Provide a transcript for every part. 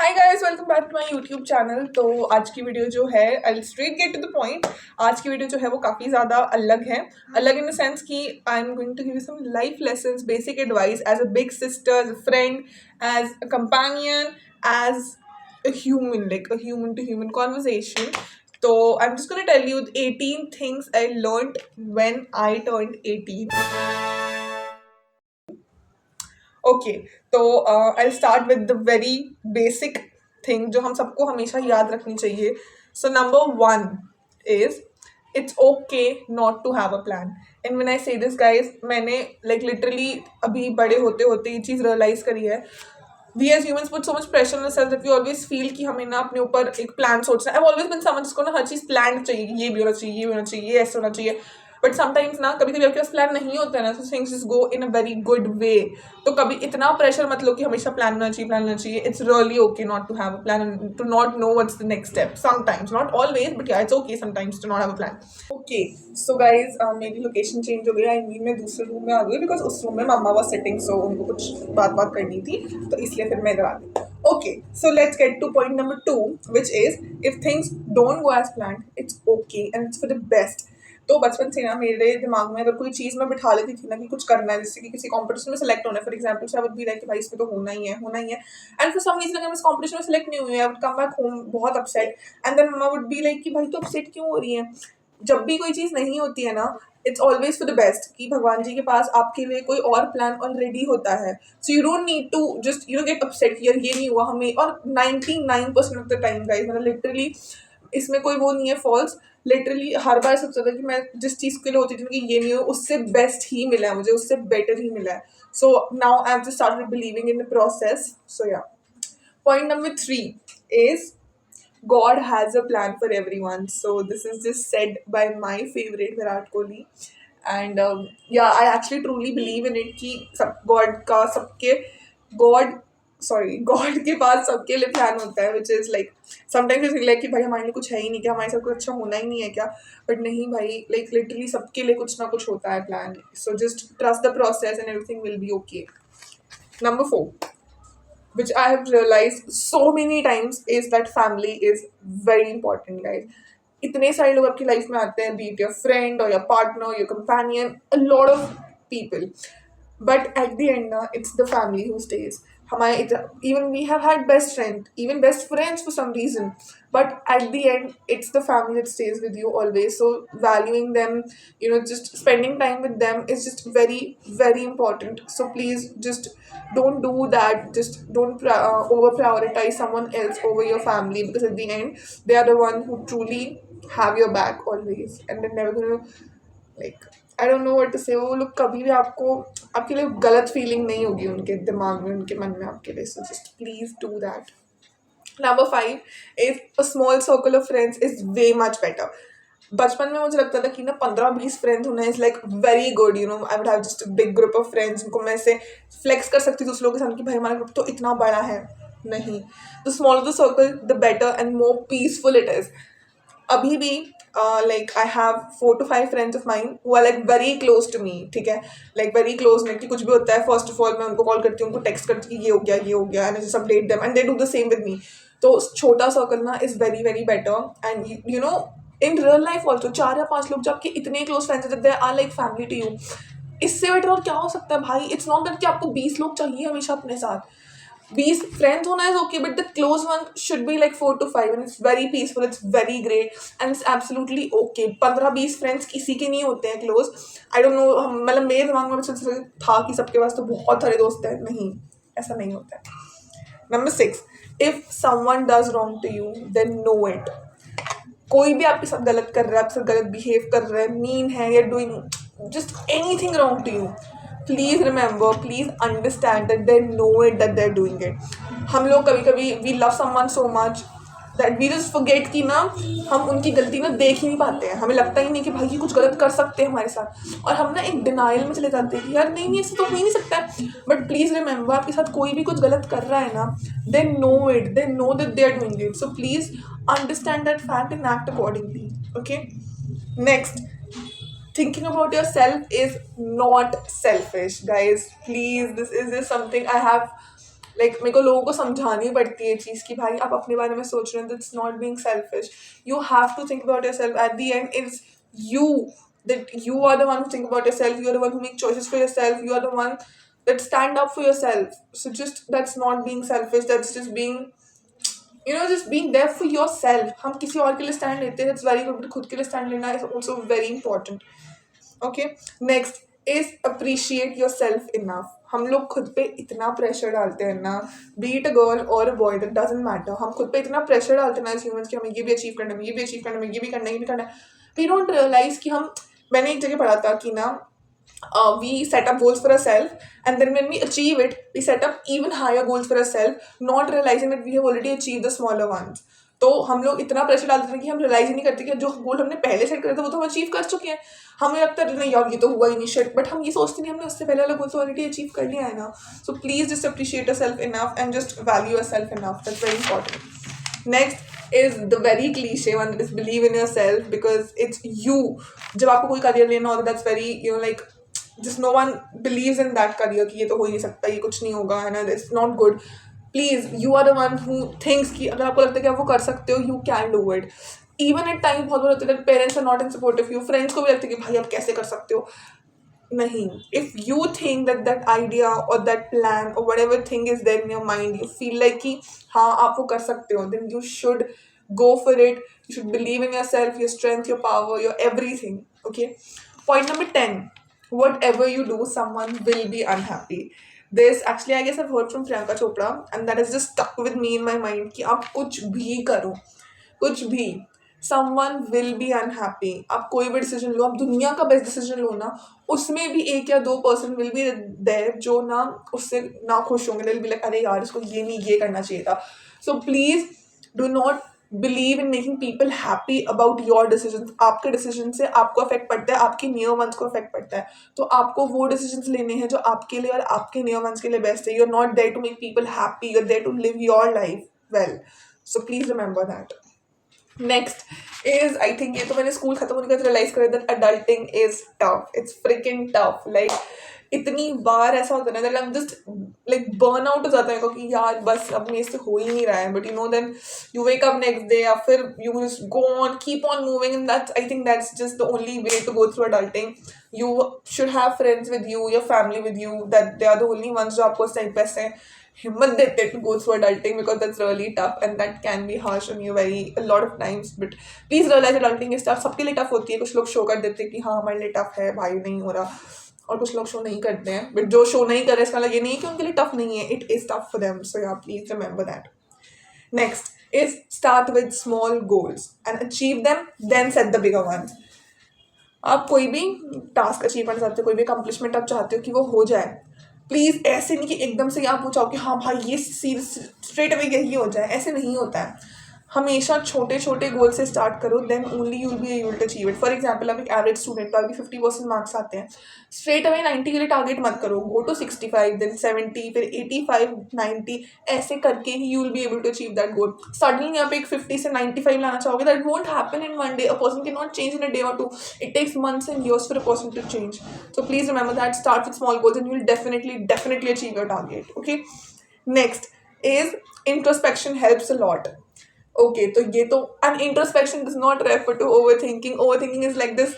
Hi guys, welcome back to my YouTube channel. तो आज की वीडियो जो है, I straight get to the point. आज की वीडियो जो है वो काफ़ी ज़्यादा अलग है। अलग इन द सेंस कि I am going to give you some life lessons, basic advice as a big sister, as a friend, as a companion, as a human, like a human to human conversation. So I'm just gonna tell you 18 things I learned when I turned 18. Okay, तो I start with the very basic thing जो हम सबको हमेशा याद रखनी चाहिए. So number one is it's okay not to have a plan. And when I say this guys, मैंने like literally अभी बड़े होते होते ये चीज़ रियलाइज करी है. We as humans put so much pressure on self that we always feel कि हमें ना अपने ऊपर एक प्लान सोचना है. आई ऑलवेज बिन समझ जिसको ना हर चीज़ प्लान चाहिए, ये भी होना चाहिए, ये भी होना चाहिए, ये ऐसा होना चाहिए. बट समटाइम्स ना कभी कभी आपके पास प्लान नहीं होता है ना, so things just go in a very good way. तो कभी इतना प्रेशर मत लो कि हमेशा प्लान होना चाहिए, प्लान होना चाहिए. It's really okay not to have a plan and to not know what's the next step. Sometimes, not always, but yeah it's okay sometimes to not have a plan. Okay, so guys मेरी location change हो गई. I mean मैं दूसरे room में आ गई because उस room में मम्मा was sitting, सो उनको कुछ बात करनी थी, तो इसलिए फिर मैं इधर आ गई. Okay, so let's get to point number two, which is if things don't go as planned, it's okay and it's for the best. तो बचपन से ना मेरे दिमाग में अगर कोई चीज़ मैं बिठा लेती थी ना कि कुछ करना है, जैसे कि किसी कंपटीशन में सेलेक्ट होना है for example, so I would be like कि भाई इसमें तो होना ही है, होना ही है. एंड फॉर सम रीजन अगर मैं इस कंपटीशन में सेलेक्ट नहीं हुई, I would come back home बहुत अपसेट. एंड देन मम्मा वुड बी लाइक कि भाई तो अपसेट क्यों हो रही है. जब भी कोई चीज़ नहीं होती है ना, it's always for the best, कि भगवान जी के पास आपके लिए कोई और प्लान ऑलरेडी होता है. So you don't need to just get upset यार ये नहीं हुआ हमें. और 99% ऑफ द टाइम गाइस, मतलब लिटरली इसमें कोई वो नहीं है फॉल्स. लिटरली हर बार सोचता था कि मैं जिस चीज़ के लिए होती थी कि ये नहीं हो, उससे बेस्ट ही मिला है मुझे, उससे बेटर ही मिला है. So now I have just started believing in the process. So yeah, point number three is God has a plan for everyone. So this is just said by my favorite Virat Kohli. And yeah, I actually truly believe in it कि सब God का सबके God God के पास सबके लिए plan होता है, which is like sometimes it's like कि भाई हमारे लिए कुछ है ही नहीं क्या, हमारे साथ कुछ अच्छा होना ही नहीं है क्या. बट नहीं भाई, like literally सबके लिए कुछ ना कुछ होता है plan. So just trust the process and everything will be okay. Number four, which I have realized so many times, is that family is very important, guys. इतने सारे लोग आपकी लाइफ में आते हैं, be it your friend or your partner, your companion, a lot of people. But at the end, na, it's the family who stays. हमारे even we have had best friend, even best friends for some reason. But at the end, it's the family that stays with you always. So valuing them, just spending time with them is just very, very important. So please just don't do that. Just don't over prioritize someone else over your family, because at the end, they are the one who truly have your back always, and they're never gonna, like, I don't know what to say. वो लोग कभी भी आपको, आपके लिए गलत feeling नहीं होगी उनके दिमाग में, उनके मन में आपके लिए. So just please do that. Number five is a small circle of friends is way much better. बचपन में मुझे लगता था कि ना 15-20 फ्रेंड्स होना is like very good. I would have just a big group of friends जिनको मैं ऐसे फ्लेक्स कर सकती थी दूसरे लोगों के सामने कि भाई हमारा ग्रुप तो इतना बड़ा है. नहीं, the smaller the circle the better and more peaceful it is. अभी भी like I have 4 to 5 friends of mine who are like very close to me. ठीक है, लाइक वेरी क्लोज में कि कुछ भी होता है फर्स्ट ऑफ ऑल मैं उनको कॉल करती हूँ, उनको टेक्स्ट करती हूँ कि ये हो गया and just update them and they do the same with me. तो छोटा सर्कल ना is very very better. And in real life also 4 या 5 लोग जो आपके इतने क्लोज फ्रेंड्स हैं, they are like family to you. इससे बेटर और क्या हो सकता है भाई. इट्स नॉट दैट कि आपको 20 लोग चाहिए हमेशा अपने साथ. 20 friends hona is okay, but the close one should be like 4 to 5, and it's very peaceful, it's very great, and it's absolutely okay. 15-20 friends किसी के नहीं होते हैं close. I don't know, मतलब मेरे दिमाग में बस था कि सबके पास तो बहुत सारे दोस्त हैं. नहीं, ऐसा नहीं होता है. Number 6, if someone does wrong to you, then know it. कोई भी आपके साथ गलत कर रहा है, आपके साथ गलत बिहेव कर रहा है, मीन है, या doing just anything wrong to you, please remember, please understand that they know it, that they are doing it. हम लोग कभी कभी we love someone so much that we just forget कि ना हम उनकी गलती ना देख ही नहीं पाते हैं. हमें लगता ही नहीं कि भाई ये कुछ गलत कर सकते हैं हमारे साथ, और हम ना एक डिनाइल में चले जाते हैं कि यार नहीं ऐसे तो हो ही नहीं सकता है. बट प्लीज़ रिमेंबर, आपके साथ कोई भी कुछ गलत कर रहा है ना, they know it, they know that they are doing it. So please understand that fact and act accordingly. Okay, next, thinking about yourself is not selfish, guys. Please, this is something I have like मेरे को लोगों को समझानी पड़ती है ये चीज़ कि भाई आप अपने बारे में सोच रहे हो, that's not being selfish, you have to think about your self at the end, it's you that you are the one who think about yourself, you are the one who make choices for yourself, you are the one that stand up for yourself. So just that's not being selfish, that's just being, just being there for yourself. हम किसी और के लिए stand लेते हैं, that's very good, खुद के लिए stand लेना is also very important. Okay, next is appreciate yourself enough. हम लोग खुद पे इतना प्रेशर डालते हैं ना, बी इट अ गर्ल और a boy, that doesn't matter, हम खुद पे इतना प्रेशर डालते हैं ना एज ह्यूमंस कि हमें ये भी अचीव करना है, ये भी अचीव करना है, ये भी करना है, ये भी करना है. वी डोंट रियलाइज कि हम, मैंने एक जगह पढ़ा था कि ना, we set up goals for ourselves, and then when we achieve it we set up even higher goals for ourselves, not realizing that we have already achieved the smaller ones. तो हम लोग इतना प्रेशर डालते हैं कि हम realise ही नहीं करते कि जो गोल हमने पहले सेट करे थे वो तो हम अचीव कर चुके हैं. हमें लगता है नहीं यार ये तो हुआ ही नहीं शिट, बट हम ये सोचते नहीं हमने उससे पहले वाला गोल तो ऑलरेडी अचीव कर लिया है ना. So please just appreciate yourself enough and just value yourself enough, that's very important. Next is the very cliche one, that is believe in yourself, because it's you. जब आपको कोई करियर लेना होता है, that's very like just no one believes in that career कि ये तो हो ही नहीं सकता, ये कुछ नहीं होगा, है ना, it's not good. Please, you are the one who thinks कि अगर आपको लगता है कि आप वो कर सकते हो, you can do it. Even at times बहुत बार होता है that parents are not in support of you, friends को भी लगता है कि भाई आप कैसे कर सकते हो. नहीं, if you think that that idea or that plan or whatever thing is there in your mind, you feel like कि हाँ आप वो कर सकते हो, then you should go for it. You should believe in yourself, your strength, your power, your everything. Okay. Point number 10. Whatever you do, someone will be unhappy. This actually I guess I've heard from Priyanka Chopra, and that has just stuck with me in my mind कि आप कुछ भी करो, कुछ भी, someone will be unhappy. आप कोई भी डिसीजन लो, आप दुनिया का बेस्ट डिसीजन लो ना, उसमें भी 1 या 2% will be there जो ना उससे ना खुश होंगे. they'll be like अरे यार इसको ये नहीं ये करना चाहिए था. So please do not believe in making people happy about your decisions. आपके डिसीजन से आपको अफेक्ट पड़ता है, आपके नियर वंस को अफेक्ट पड़ता है, तो आपको वो डिसीजंस लेने हैं जो आपके लिए और आपके नियर वंस के लिए बेस्ट है. You are not there to make people happy, you are there to live your life well. So please remember that. Next is, I think ये तो मैंने स्कूल खत्म होने के बाद रियलाइज करा that adulting is tough. It's fricking tough. Like इतनी बार ऐसा होता है ना that I am just like burn out हो जाता है कि यार बस अब मेरे से हो ही नहीं रहा है. But you know then you wake up next day या फिर you just go on keep on moving, and that's I think that's just the only way to go through adulting. You should have friends with you, your family with you, that they are the only ones जो आपको उस time पे से हिम्मत देते to go through adulting, because that's really tough and that can be harsh on you a lot of times. But please realize adulting is tough. सबके लिए tough होती है. कुछ लोग शो कर देते हैं कि हाँ हमारे लिए tough है भाई, नहीं हो रहा, और कुछ लोग शो नहीं करते हैं. बट जो शो नहीं कर रहे इसका मतलब ये नहीं है कि उनके लिए टफ नहीं है. It is tough for them. So yeah please remember that. Next is start with small goals and achieve them, then set the bigger ones. आप कोई भी टास्क अचीव करना चाहते हो, कोई भी अकम्पलिशमेंट आप चाहते हो कि वो हो जाए, प्लीज़ ऐसे नहीं कि एकदम से आप पूछाओ कि हाँ भाई ये सीरियस स्ट्रेट अवे यही हो जाए. ऐसे नहीं होता है. हमेशा छोटे छोटे गोल से स्टार्ट करो, then only you will be able to achieve it. For example आप एक एवरेज स्टूडेंट का अभी 50% मार्क्स आते हैं, स्ट्रेट अवे 90 के लिए टारगेट मत करो. गो टू 65, देन 70, फिर 85, 90, ऐसे करके ही you will be able to achieve that goal. Suddenly आप एक 50 से 95 लाना चाहोगे, that won't happen in one day. A person can not change in a day or two. It takes months and years for a person to change. So please remember that. Start with small goals and you will definitely achieve your target. Okay. Next is introspection helps a lot. Okay, तो ये तो, and introspection does not refer to overthinking. Overthinking is like this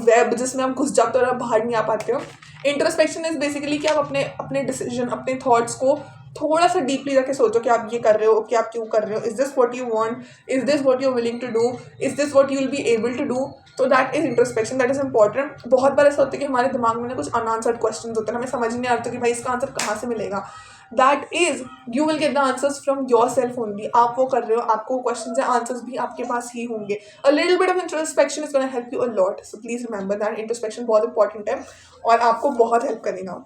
web जिसमें आप घुस जाते हो और आप बाहर नहीं आ पाते हो. इंट्रोस्पेक्शन इज बेसिकली कि आप अपने डिसीजन, अपने थॉट्स को थोड़ा सा डीपली रख के सोचो कि आप ये कर रहे हो, कि आप क्यों कर रहे हो, is this what you want, is this what you are willing to do, is this what you will be able to do. तो that is introspection, that is important. बहुत बार ऐसा होता है कि हमारे दिमाग में कुछ अनआंसर्ड क्वेश्चन होते हैं, हमें समझ नहीं आता कि भाई इसका आंसर कहाँ से मिलेगा. That is you will get the answers from your self only. आप वो कर रहे हो, आपको क्वेश्चन है, आंसर्स भी आपके पास ही होंगे. A little bit of introspection is gonna help you a lot. So please remember that introspection बहुत इंपॉर्टेंट है और आपको बहुत हेल्प करेगा.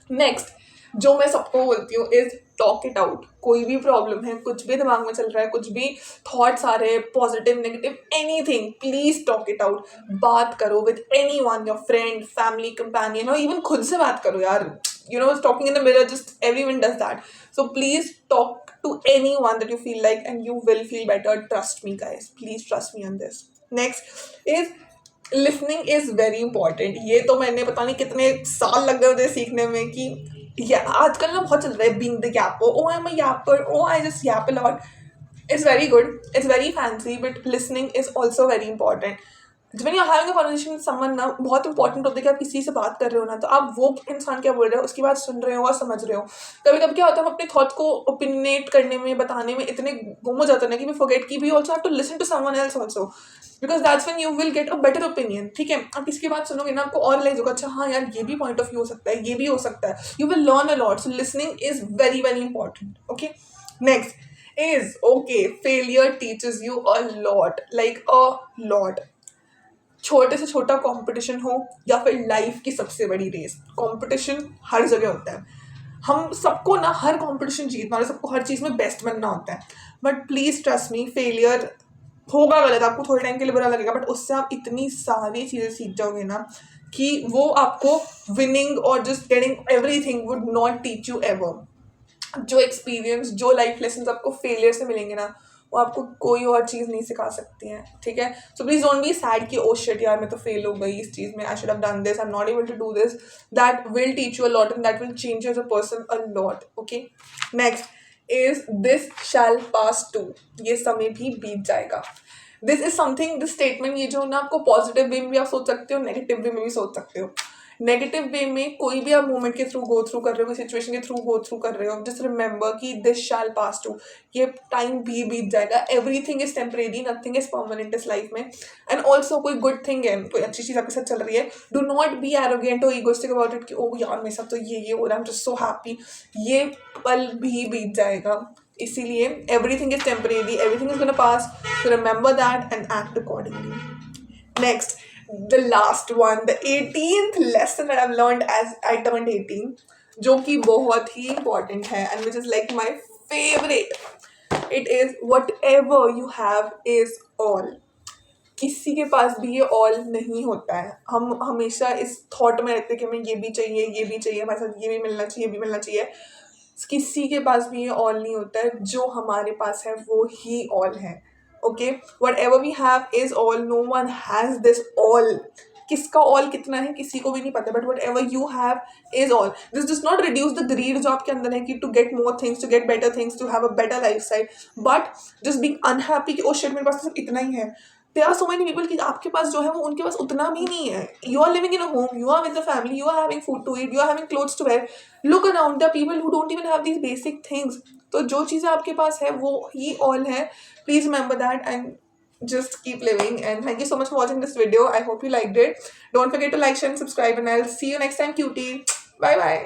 नेक्स्ट जो मैं सबको बोलती हूँ इज टॉक इट आउट. कोई भी प्रॉब्लम है, कुछ भी दिमाग में चल रहा है, कुछ भी थॉट्स आ रहे हैं, positive negative anything, please talk it out. बात करो with anyone, your friend, family, companion, और इवन खुद से बात करो यार. Talking in the mirror, just everyone does that. So please talk to anyone that you feel like and you will feel better. Trust me guys, please trust me on this. Next is listening is very important. ये तो मैंने पता नहीं कितने साल लग गए मुझे सीखने में कि या आजकल ना बहुत चल रहा है being the yapper, oh I'm a yapper, oh I just yap a lot. It's very good, it's very fancy, but listening is also very important. when you're having a conversation with someone ना बहुत important होता है कि आप किसी से बात कर रहे हो ना, तो आप वो इंसान क्या बोल रहे हो उसकी बात सुन रहे हो और समझ रहे हो. कभी कभी क्या होता है हम अपने थॉट को ओपिनेट करने में, बताने में इतने गुम हो जाते हैं ना कि वी फॉरगेट कि we also have to listen to someone else also, because that's when you will get a better opinion. ठीक है, आप किसकी बात सुनोगे ना आपको और रियलाइज होगा, अच्छा हाँ यार ये भी पॉइंट ऑफ व्यू हो सकता है, ये भी हो सकता है. You will learn a lot. So listening is very very important. Okay, next is okay, failure teaches you a lot, like a lot. छोटे से छोटा कंपटीशन हो या फिर लाइफ की सबसे बड़ी रेस, कंपटीशन हर जगह होता है. हम सबको ना हर कंपटीशन जीतना होता है, सबको हर चीज़ में बेस्ट बनना होता है. But please trust me, failure होगा गलत, आपको थोड़े टाइम के लिए बुरा लगेगा, बट उससे आप इतनी सारी चीज़ें सीख जाओगे ना कि वो आपको विनिंग और just getting everything would not teach you ever. जो एक्सपीरियंस, जो लाइफ लेसन आपको फेलियर से मिलेंगे ना, वो आपको कोई और चीज़ नहीं सिखा सकती हैं. ठीक है, so please don't be sad कि ओ शिट यार मैं तो फेल हो गई इस चीज़ में, I should have done this, I am not able to do this. That will teach you a lot and that will change you as a person a lot. Okay, next is this shall pass too, ये समय भी बीत जाएगा. This is something, this statement, ये जो ना आपको positive way में भी आप सोच सकते हो, नेगेटिव वे में भी सोच सकते हो. नेगेटिव वे में कोई भी आप मोमेंट के थ्रू गो थ्रू कर रहे हो, कोई सिचुएशन के थ्रू गो थ्रू कर रहे हो, जस्ट रिमेंबर कि दिस शैल पास टू, ये टाइम भी बीत जाएगा. Everything is temporary, nothing is permanent इस लाइफ में. एंड ऑल्सो कोई गुड थिंग है, कोई अच्छी चीज़ आपके साथ चल रही है, डू नॉट बी एरोगेंट और ईगोइस्टिक अबाउट इट कि ओ यार मेरे साथ तो ये हो रहा है, I am just so happy. ये पल भी बीत जाएगा. इसीलिए everything is temporary, everything is gonna pass, so remember that and act accordingly. Next, the last one, the 18th lesson that I've learned as I turned 18, जो कि बहुत ही important है and which is like my favorite. It is whatever you have is all. किसी के पास भी ये all नहीं होता है. हम हमेशा इस थॉट में रहते हैं कि हमें ये भी चाहिए, ये भी चाहिए, हमारे साथ ये भी मिलना चाहिए, ये भी मिलना चाहिए. किसी के पास भी ये ऑल नहीं होता है. जो हमारे पास है वो ही ऑल है. Okay, whatever we have is all, no one has this all. किसका ऑल कितना है किसी को भी नहीं पता, but whatever you have is all. This does not reduce the greed जो आपके अंदर है कि to get more things, to get better things, to have a better lifestyle, but just being unhappy कि oh shit मेरे पास सिर्फ इतना ही है. There are so many people कि आपके पास जो है वो उनके पास उतना भी नहीं है. You are living in a home, you are with the family, you are having food to eat, you are having clothes to wear. Look around, the people who don't even have these basic things. तो जो चीज़ें आपके पास है वो ही all है. Please remember that and just keep living. And thank you so much for watching this video. I hope you liked it. Don't forget to like, share and subscribe, and I'll see you next time, cutie. Bye bye.